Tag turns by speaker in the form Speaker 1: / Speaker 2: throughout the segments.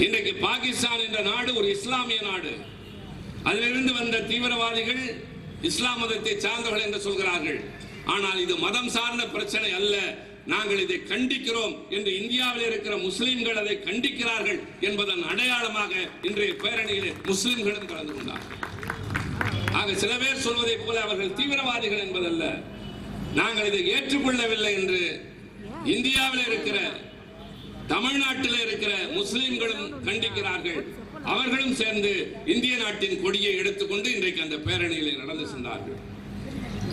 Speaker 1: இன்றைக்கு பாகிஸ்தான் என்ற நாடு ஒரு இஸ்லாமிய நாடு. அதிலிருந்து வந்த தீவிரவாதிகள் இஸ்லாம் மதத்தை சார்ந்தவர்கள் என்று சொல்கிறார்கள். ஆனால் இது மதம் சார்ந்த பிரச்சனை அல்ல. நாங்கள் இதை கண்டிக்கிறோம் என்று இந்தியாவில் இருக்கிற முஸ்லிம்கள் அதை கண்டிக்கிறார்கள் என்பதன் அடையாளமாக இன்றைய பேரணியிலே முஸ்லிம்களும் கலந்து கொண்டார்கள். ஆக சில பேர் சொல்வதை போல அவர்கள் தீவிரவாதிகள் என்பதல்ல. நாங்கள் இதை ஏற்றுக்கொள்ளவில்லை என்று இந்தியாவில் இருக்கிற தமிழ்நாட்டில் இருக்கிற முஸ்லிம்களும் கண்டிக்கிறார்கள். அவர்களும் சேர்ந்து இந்திய நாட்டின் கொடியை எடுத்துக்கொண்டு இன்றைக்கு அந்த பேரணியிலே நடந்து சென்றார்கள்.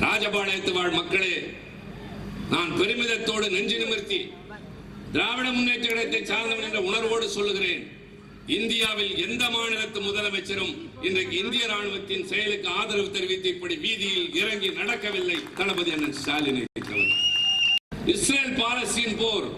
Speaker 1: ராஜபாளையத்து வாழ் மக்களே, நான் பெருமிதத்தோடு நெஞ்சு நிமிர்த்தி திராவிட முன்னேற்ற கழகத்தை சார்ந்தவன் என்ற உணர்வோடு சொல்லுகிறேன். இந்தியாவில் எந்த மாநிலத்து முதலமைச்சரும் இன்றைக்கு இந்திய ராணுவத்தின் செயலுக்கு ஆதரவு தெரிவித்து இப்படி வீதியில் இறங்கி நடக்கவில்லை. தளபதி அண்ணன் ஸ்டாலின். இஸ்ரேல் பாலஸ்தீன் போர்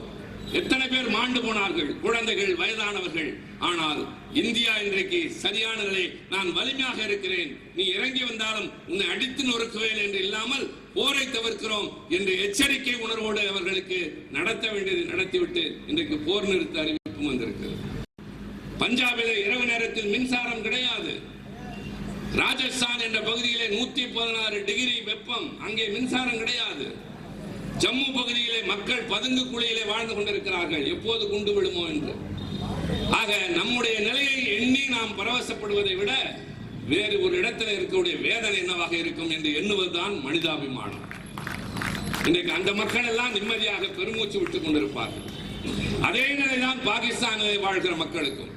Speaker 1: எத்தனை பேர் மாண்டு போனார்கள், குழந்தைகள், வயதானவர்கள். ஆனால் இந்தியா இன்றைக்கு சரியான நிலை, நான் வலிமையாக இருக்கிறேன், நீ இறங்கி வந்தாலும் உன்னை அடித்து நொறுக்குவேன் என்று இல்லாமல் போரை தவிர்க்கிறோம் என்று எச்சரிக்கை உணர்வோடு அவர்களுக்கு நடத்த வேண்டியது நடத்திவிட்டு இன்றைக்கு போர் நிறுத்த அறிவிப்பும் வந்திருக்கிறது. பஞ்சாபிலே இரவு நேரத்தில் மின்சாரம் கிடையாது. ராஜஸ்தான் என்ற பகுதியிலே 116 டிகிரி வெப்பம், அங்கே மின்சாரம் கிடையாது. ஜம்மு பகுதியிலே மக்கள் பதுங்கு குழியிலே வாழ்ந்து கொண்டிருக்கிறார்கள், எப்போது குண்டு விழுமோ என்று. ஆக நம்முடைய நிலையை எண்ணி நாம் பரவசப்படுவதை விட வேறு ஒரு இடத்துல இருக்கக்கூடிய வேதனை என்னவாக இருக்கும் என்று எண்ணுவதுதான் மனிதாபிமானம். இன்றைக்கு அந்த மக்கள் எல்லாம் நிம்மதியாக பெருமூச்சு விட்டுக் கொண்டிருப்பார்கள். அதே நிலைதான் பாகிஸ்தானிலே வாழ்கிற மக்களுக்கும்.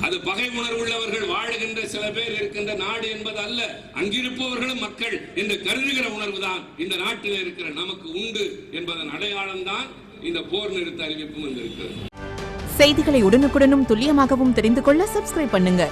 Speaker 1: அது பகை உணர்வுள்ளவர்கள் வாழுகின்ற சில பேர் இருக்கின்ற நாடு என்பது அல்ல, அங்கிருப்பவர்களும் மக்கள் என்று கருதுகிற உணர்வுதான் இந்த நாட்டில் இருக்கிற நமக்கு உண்டு என்பதன் அடையாளம் தான் இந்த போர் நிறுத்த அறிவிப்பும் வந்திருக்கிறது.
Speaker 2: செய்திகளை உடனுக்குடனும் துல்லியமாகவும் தெரிந்து கொள்ள சப்ஸ்கிரைப் பண்ணுங்க.